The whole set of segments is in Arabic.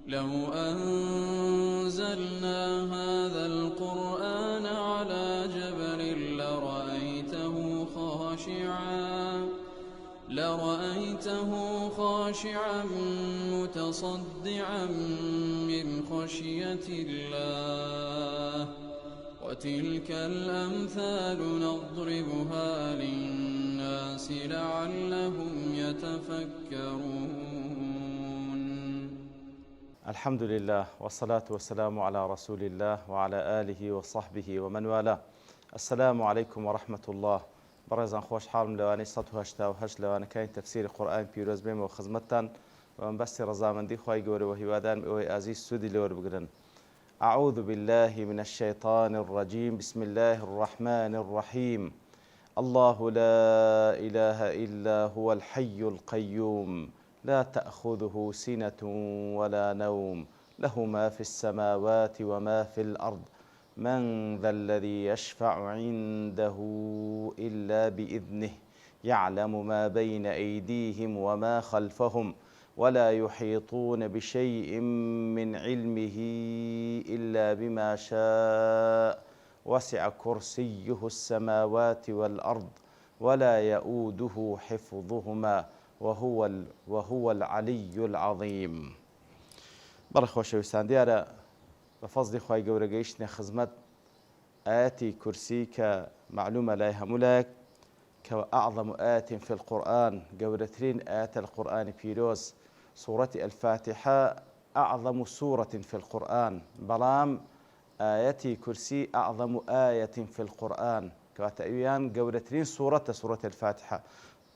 لو أنزلنا هذا القرآن على جبل لرأيته خاشعا متصدعا من خشية الله. وتلك الأمثال نضربها للناس لعلهم يتفكرون. الحمد لله والصلاة والسلام على رسول الله وعلى آله وصحبه ومن والاه. السلام عليكم ورحمة الله. برزان خوش حالم لواني 188 لواني كاين تفسير القرآن بيروز بيم وخزمتان ومن بس رزامندي خواهي قوري وهيوادان اوي أزيز سودي لور بقرن. أعوذ بالله من الشيطان الرجيم. بسم الله الرحمن الرحيم. الله لا إله إلا هو الحي القيوم لا تأخذه سنة ولا نوم له ما في السماوات وما في الأرض من ذا الذي يشفع عنده إلا بإذنه يعلم ما بين أيديهم وما خلفهم ولا يحيطون بشيء من علمه إلا بما شاء وسع كرسيه السماوات والأرض ولا يؤوده حفظهما وهو العلي العظيم. بەڕەخۆشەویستان دیارە بە فەزلی خوای گەورە گەیشتنە خزمەت ئاەتی کورسی کە معلومە لای هەموو لایەک کەوە ئەعظەم ئاەت في القورآن گەورەترین ئاەتە لە قورئانی پیرۆز سوورەتی الفاتحە أعظم سورة في القرآن بەڵام ئاەتی کورسی أعظم آية في القرآن کەواتە ئەویان گەورەترین سوورەتە سوورەت الفاتحە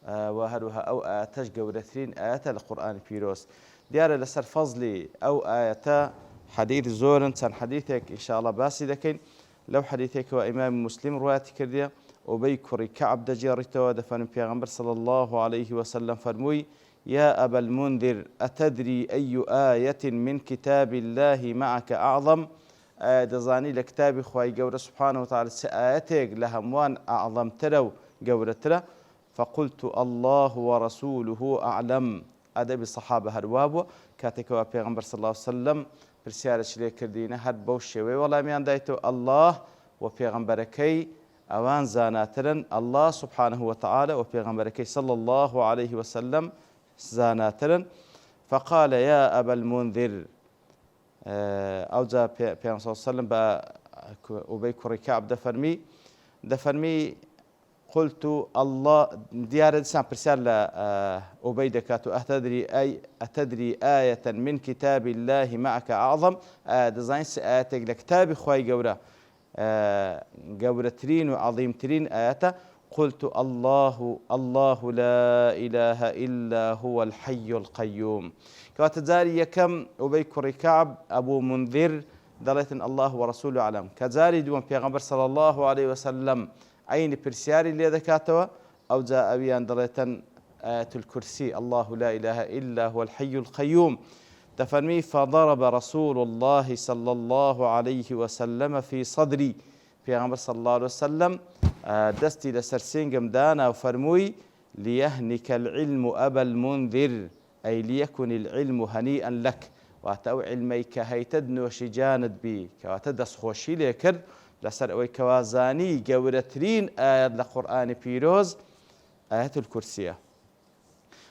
وهروها أو آتش جورتين آيات القرآن بيروس ديار لسر فضلي أو آياتا حديث زورن سن حديثك إن شاء الله باسي لكن لو حديثك وإمام مسلم رواية كردية أبي كري كعب دجارته دفن بيغمبر صلى الله عليه وسلم فرموي يا أبا المنذر أتدري أي آية من كتاب الله معك أعظم دزاني لكتاب خواي جور سبحانه وتعالى سآياتك لهموان أعظم ترو جورتنا فقلت الله ورسوله أعلم أدب الصحابة هروابو كاتك وبيغمبر صلى الله عليه وسلم برسالة شلي كردينة هاد بوشيوي والله ميان دايتو الله وبيغمبركي أوان زاناترن الله سبحانه وتعالى وبيغمبركي صلى الله عليه وسلم زاناترن فقال يا أبا المنذر أوزا بيغمبر صلى الله عليه وسلم أبي كري كعب دفرمي قلت الله ديار لسان برسالة أبيدكات أتدري آية من كتاب الله معك أعظم دزاين سآتك لكتاب خواي جورة جورترين وعظيم ترين آية قلت الله لا إله إلا هو الحي القيوم كاتزاري يكم أبي كري كعب أبو منذر دلت الله ورسوله أعلم كزاري دوم بيغمبر صلى الله عليه وسلم عين برسياري اللي ذكاتوا أو جاء أبيان دريتا آية الكرسي الله لا إله إلا هو الحي القيوم تفرمي فضرب رسول الله صلى الله عليه وسلم في صدري في غمر صلى الله عليه وسلم دستي لسرسين قمدانا وفرموي ليهنك العلم أبا المنذر أي ليكن العلم هنيئا لك واتو علميك هيتدن وشجاند بي كواتدس خوشي ليكر لسر أوي كوازاني جورترين آيات لقرآن بيروز آيات الكرسية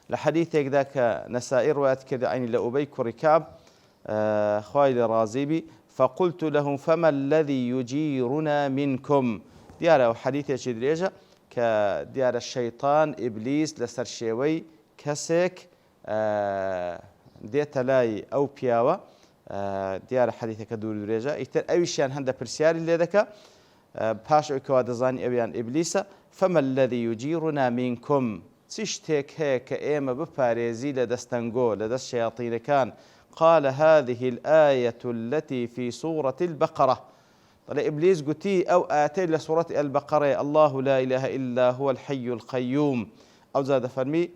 لحديثك ذاك نسائي روايات كذا عيني لأبي كركاب خوالي رازيبي فقلت لهم فما الذي يجيرنا منكم ديارة وحديث يشدريجة كديار الشيطان إبليس لسر شيوي كسك ديت لاي أو بياوة ديار حديثك دور رجاء يتر أيشان هند برسياري اللي ذكا باش كوادزاني أبيان إبليس فما الذي يجيرنا منكم تشتك هيك إيما بباريزي لدستنغو لدست شياطين كان قال هذه الآية التي في سورة البقرة طلع إبليس قتي أو آتي لسورة البقرة الله لا إله إلا هو الحي القيوم أو زاد فرمي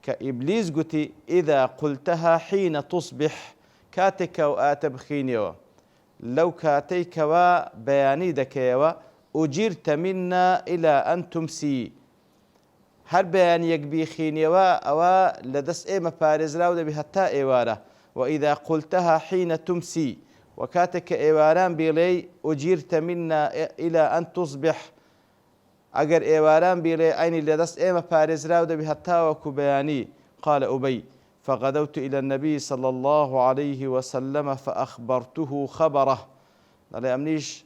كإبليس قتي إذا قلتها حين تصبح كاتك وآت بخينيوا لو كاتيك وبياني دكيوا أجرت منا إلى أن تمسي هر بيان يكبي خينيوا أو لدس إيما بارز راو دبي حتى إيوارا وإذا قلتها حين تمسي وكاتك إيواران بيلي أجيرت منا إلى أن تصبح أجر إيواران بيلي أين لدست إيما باريز راود بهتاوك بياني. قال أبي فغدوت إلى النبي صلى الله عليه وسلم فأخبرته خبره لا أمنيش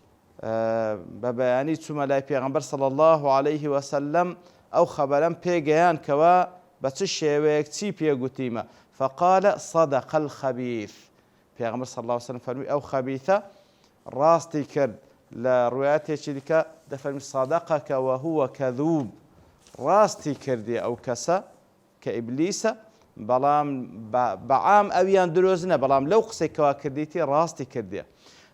ببياني ثم لا پیغمبر صلى الله عليه وسلم أو خبرا بيجيان كوا بتشي ويكتي بيجوتيما فقال صدق الخبيث. پیغمبر صلى الله عليه وسلم فرمي أو خبيثة راستي كرد لرواياته شدك دفرمي صدقك وهو كذوب راستي كردي أو كسا كإبليس بلام بعام أويان دروزنا بلام لو قسي كوا كرديتي راستي كردي.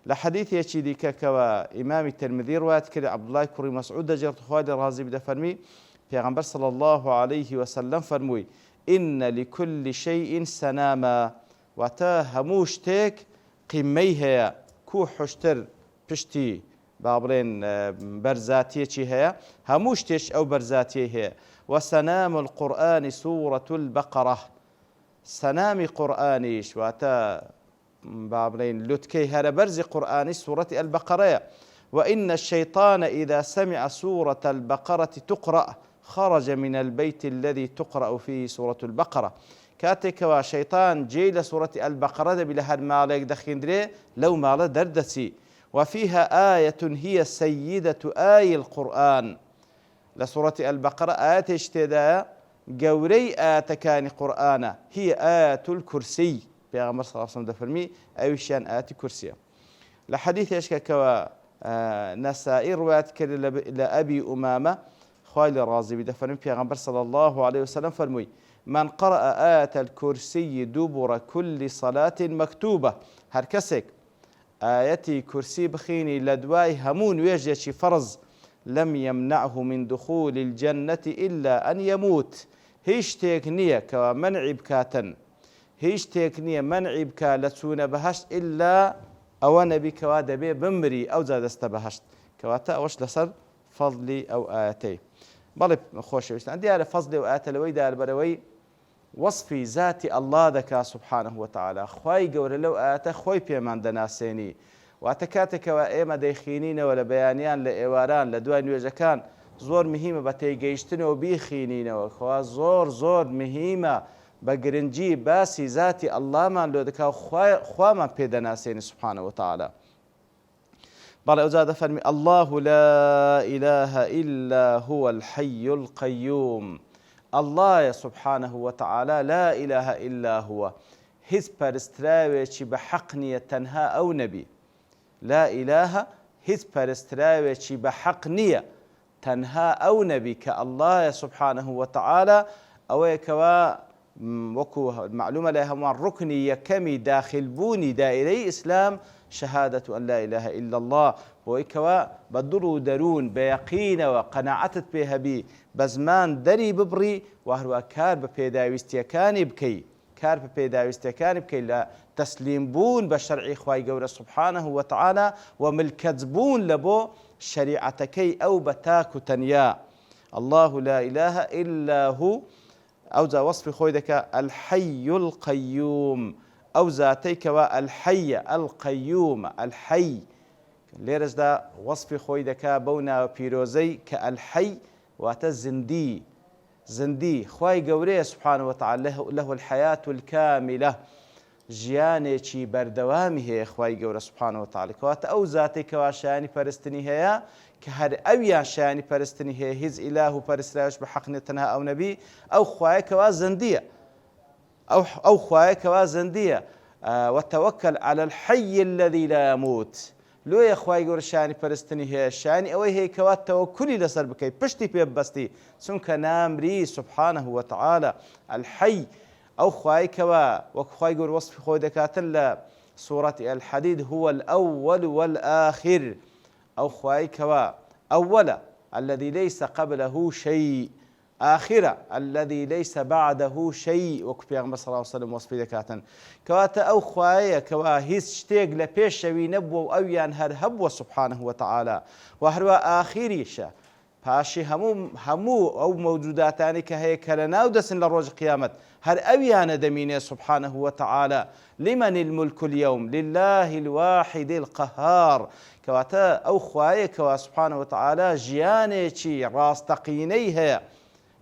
لحديث يشيدك كوا إمام الترمذي رواية كرد عبد الله كري مسعود جرت خوالي رازي بدا فرمي پیغمبر صلى الله عليه وسلم فرموي إن لكل شيء سناما واتا هموش تيك قيميها كو حشتر پشتی بابرين برزاتية هي هموش تيش أو برزاتية هي. وسنام القرآن سورة البقرة سنام قرآنيش واتا بابرين لتكي هذا برز قرآني سورة البقرة. وإن الشيطان إذا سمع سورة البقرة تقرأ خرج من البيت الذي تقرأ فيه سورة البقرة. كاتك وشيطان جيل سورة البقرة بلا هاد مالك دخين دري لو مال دردسي. وفيها آية هي سيدة آي القرآن لسورة البقرة آية اشتداء قوري آتكان قرآن هي آية الكرسي. پیغمبر صلى الله عليه وسلم دفرمي أيشان آية كرسي. لحديث يشكك نسائي روايات كري لأبي أمامة خوالي رازي بدفرمي پیغمبر صلى الله عليه وسلم فرمي من قرأ آية الكرسي دبر كل صلاة مكتوبة هر كسك آيتي كرسي بخيني لدواي همون ويجيشي فرض لم يمنعه من دخول الجنة إلا أن يموت. هيش تيكنية كمنع بكاتن هيش تيكنية منع بكا لتسون بهشت إلا أو نبي كوادا بي بمري أو زاد استبهشت كواتا أوش لسر فضلي أو آياتي بلي خوش ويستان ديال فضلي وآيات لوي ديال بروي وصفي ذاتي الله ذكا سبحانه وتعالى خوي قول لو آيات خوي بيمان دناسيني واتكاتك وإيما ديخينين ولا بيانيان لإيواران لدوان ويجكان زور مهمة بتيجيشتن وبيخينين وخوا زور مهمة بقرنجي باسي ذاتي الله من لو ذكا خوا من بيدناسيني سبحانه وتعالى. بل أزاد فرمي الله لا إله إلا هو الحي القيوم. الله سبحانه وتعالى لا إله إلا هو هز پرستراويشي بحقنية تنها أو نبي لا إله هز پرستراويشي بحقنية تنها أو نبي كالله سبحانه وتعالى أو يكوا وكو معلومة لها من ركني يكمي داخل بوني دائري إسلام شهادة أن لا إله إلا الله ويكوا بدرو درون بيقين وقناعتت بها بي بزمان دري ببري وهروا كار ببيداويستيكاني بكي كار ببيداويستيكاني بكي لا تسليم بون بشرعي خواي قورة سبحانه وتعالى وملكتبون لبو شريعتكي أو بتاكو تنيا. الله لا إله إلا هو أوزا وصف خويدك الحي القيوم أو ذاتيك والحي القيوم الحي ليرز دا وصف خويدك بونا بيروزي كالحي واتزندي زندي خواي قوري سبحانه وتعالى له الحياة الكاملة جيانيشي بردوامه خواي قوري سبحانه وتعالى كوات أو ذاتيك وشاني فرستني هيا كهر أويان شاني فرستني هي هز إله فرستراش بحقني تنها أو نبي أو خواي كوا زندية أو خواي كوا زندية وتوكل على الحي الذي لا يموت. لو يا خواي قور شاني فرستني هي شاني أو هي كوات توكلي لسر بكي بشتي بيبستي سنك نامري سبحانه وتعالى الحي أو خواي كوا وخواي قور وصف خودكات سورة الحديد هو الأول والآخر أو خواي كوا أولا الذي ليس قبله شيء آخرة الذي ليس بعده شيء وكبيغ صلى الله عليه وسلم وصفي ذكاتا كواتا أو خوايا كوا هيس شتيق لبيش شوي نبو أو ينهر هبو سبحانه وتعالى وهروا آخريشا پاشی هەموو ئەو مەوجوداتانی کە هەیە کە لە ناو دەسن لە ڕۆژ قیامەت هەر ئەویانە دەمینێ سبحانه وتعالى لمن الملك اليوم لله الواحد القهار کەواتە ئەو خوایە کەوا سبحانه وتعالى ژیانێکی ڕاستەقینەی هەیە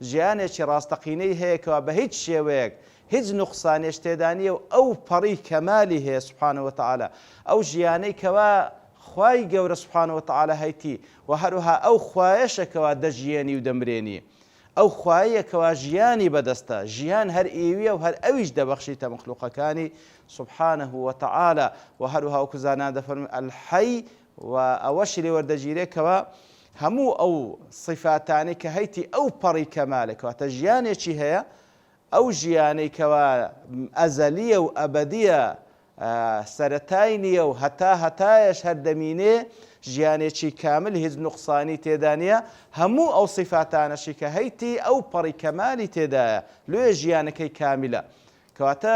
ژیانێکی ڕاستەقینەی هەیە کەوا بە هیچ شێوەیەک هیچ نوقسانێش تێدا نییە و ئەو پەڕی کەمالی هەیە سبحانه وتعالى ئەو ژیانەی کەوا خوای گەورە سبحانه وتعالى هەیتی و هەروها ئەو خوایەشەکەوا دەژیێنی و دەمرێنی ئەو خوایەکەوا ژیانی بەدەستە ژیان هەر ئێویە و هەر ئەویش دەبەخشیتە مەخلوقەکانی سبحانه وتعالى و هەروها وەکو زانان دەفەرمێن الحەی و ئەوەشی لێ وەردەگیرێکەوە هەموو ئەو صفاتانی کە هەیتی ئەو پەڕی کەمالە کەواتە ژیانێکی هەیە ئەو ژیانەی کەوا ئەزەلیە و ئەبەدیە سەرەتای نییە و هەتایەش هەر دەمینێ ژیانێکی کامل هیچ نوقسانی تێدا نییە هەموو ئەو صفاتانەشی کە هەیتی ئەو پەڕی کەمالی تێدایە لێ ژیانەکەی کامیلە کەواتە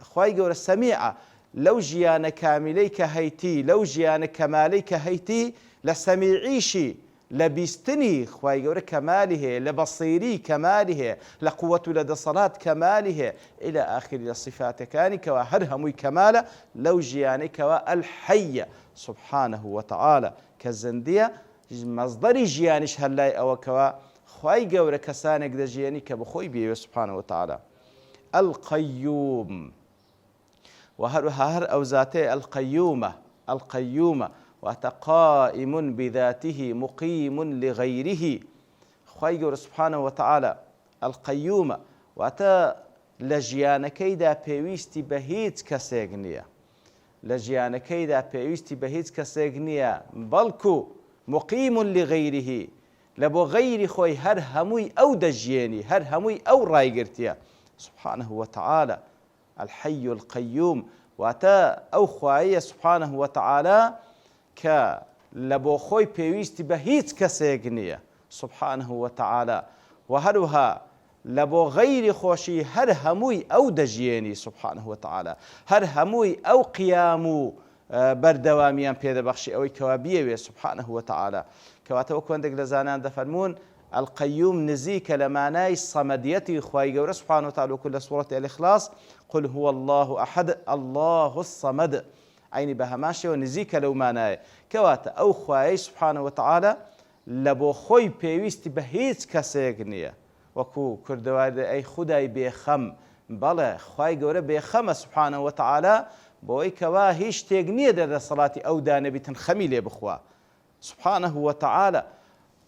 خوای گەورە سەمیعە لەو ژیانە کامیلەی کە هەیتی لەو ژیانە کەمالەی کە هەیتی لە سەمیعیشی لە بیستنی خوای گەورە کەمالی هەیە لە بەصیری کەمالی هەیە لە قووەت و لە دەسەڵات کەمالی هەیە إلى آخری لە صفاتەکانی کەوا هەر هەمووی کەمالە لەو ژیانەی کەوا الحەیە سبحانه وتعالى کە زندیە مەزدەری ژیانیش هەر لای ئەوەکەوە خوای گەورە کەسانێک دەژیێنی کە بخۆی بێوێ سبحانه وتعالى القيوم وهروها هر أو ذاته القيومة وتقائم بذاته مقيم لغيره خير سبحانه وتعالى القيومة وأتا لجيانكيدا بيويستي بهيت كسيغنيا لجيانكيدا بيويستي بهيت كسيغنيا بلكو مقيم لغيره لبو غير خوي هر هموي أو دجيني هر هموي أو رايقرتيا سبحانه وتعالى الحي القيوم واتا أو خواهي سبحانه وتعالى ك لبو خوي بيويستي بهيت كسيغنيا سبحانه وتعالى وهروها لبو غير خوشي هر هموي أو دجيني سبحانه وتعالى هر هموي أو قيامو بردواميان بيدا بخشي أو كوابيه سبحانه وتعالى كواتا وكوندك لزانان دفرمون القيوم نزيك لمعناي الصمدية خواهي قورة سبحانه وتعالى وكل سورة الإخلاص قل هو الله أحد الله الصمد عيني بهماشي ونزيك لو معناي كواتا أو خواهي سبحانه وتعالى لبو خوي بيويستي بهيت كسيقنية وكو كردوار أي خداي بيخم بلا خواهي قورة بيخم سبحانه وتعالى بوي كوا هيش تيقنية در صلاة أو دانبي تنخمي لي بخوا سبحانه وتعالى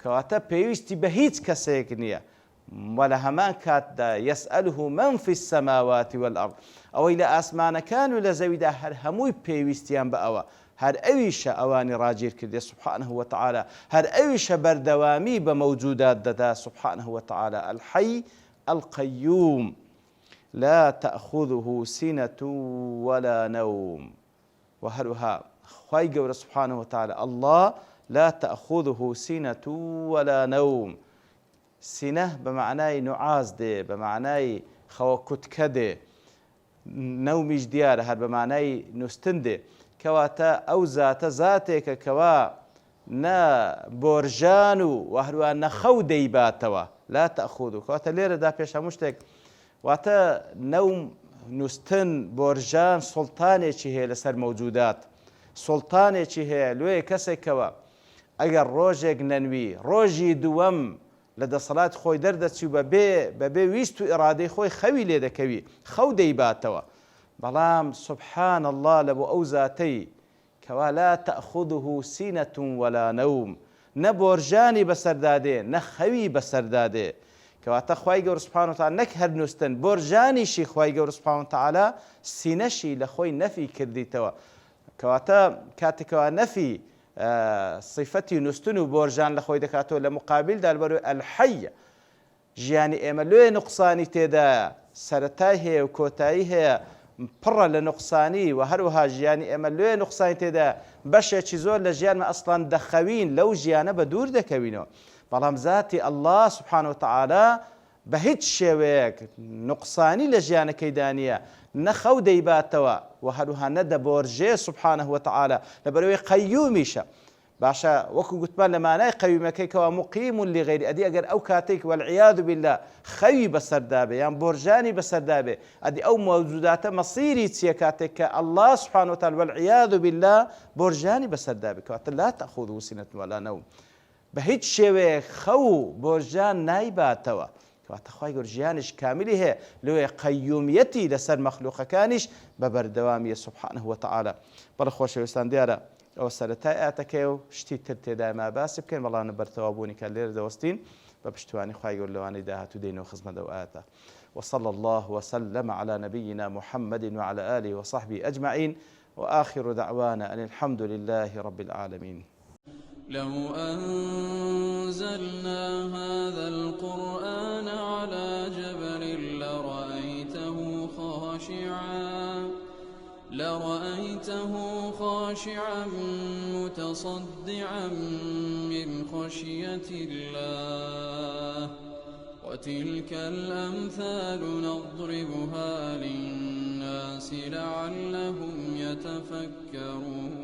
كواتا بيويستي بهيت كسيقنية ولا همان كاتدا يسأله من في السماوات والأرض أو إلى أسمان كانوا لزويدا هر هموي بيويستيان بأوا هر أويش أواني راجير كده سبحانه وتعالى هر أويش بردوامي بموجودات ددا سبحانه وتعالى الحي القيوم لا تأخذه سنة ولا نوم وهرها خواهي قورة سبحانه وتعالى الله لا تأخذه سنة ولا نوم سنة بمعنى نعاز دي بمعنى خوكتك دي نوميش ديار هر بمعنى نستنده كواتا أو ذاتك كوا نا بورجانو وهروا نخو ديباتوا لا تأخذه كواتا ليرة دا بيشا مشتك واتا نوم نستن بورجان سلطاني چه لسر موجودات سلطاني چه لوي كسي كوا اگر روجك ننوي روجي دوام لدى صلاة خوي دردت ببي ويستو إرادي خوي خوي ليدا كوي خو ديباتوا بلام سبحان الله لبو أوزاتي كوا لا تأخذه سنة ولا نوم نبورجاني بسردادي نخوي بسردادي كواتا خواهي قور سبحانه وتعالى نكهر نستن بورجاني شي خواهي قور سبحانه وتعالى سنشي لخوي نفي كرديتوا كواتا كاتكوا نفي صفتي نستن بورجان لخوي دكاتو لمقابل دالبرو الحي جياني إملوه نقصاني تيدا سرتاي هي وكوتاي هي پڕە لە نقصانی و هەروها ژیانی ئێمە لێ نقصانی تێدا بەشێکی زۆر لە ژیانمە ئەسڵان دەخەوین لەو ژیانە بە دوور دەکەوینەوە بەڵام ذاتی الله سبحانه وتعالى بە هیچ شێوەیەک نقصانی لە ژیانەکەیدا نییە نەخەو دەیباتەوە و هەروها نەدەبۆرژێ سبحانه وتعالى لەبەرەوەی قەیومیشە باشا وەکو گوتمان لە مانای قەویمەکەیکەوە مقیم لغیری ئەدی ئەگەر ئەو کاتێک والعیاذ بالله خەوی بەسەردابێ یان بۆرژانی بەسەردابێ ئەدی ئەو مەوجوداتە مەسیری چیە کاتێک کە الله سبحانه وتعالى والعیاذ بالله بۆرژانی بەسەردابێ کەواتە لا تأخذه سنة ولا نوم بە هیچ شێوەیەک خەو بۆرژان نایباتەوە کەواتە خوای گەورە ژیانش کاملی هەیە لەوێ قەیومیەتی لەسەر مەخلوقەکانیش بە بەردەوامیە سبحانه وتعالى بەڵێ خۆشەویستان دیارە ئەوە سەرەتای ئاتەکەی و شتی تر تێدای ما باسی بکەین بەڵام بەرتەوابوونی کە لێرە دەوەستین بە پشتیوانی خوای گەورە لەوانەی داهاتوو دێنەوە خزمەت ئەو ئاتە وصلى الله وسلم على نبينا محمد وعلى آله وصحبه أجمعين وآخر دعوانا أن الحمد لله رب العالمين. لو أنزلنا هذا القرآن على جبل لرأيته خاشعا متصدعا من خشية الله وتلك الأمثال نضربها للناس لعلهم يتفكرون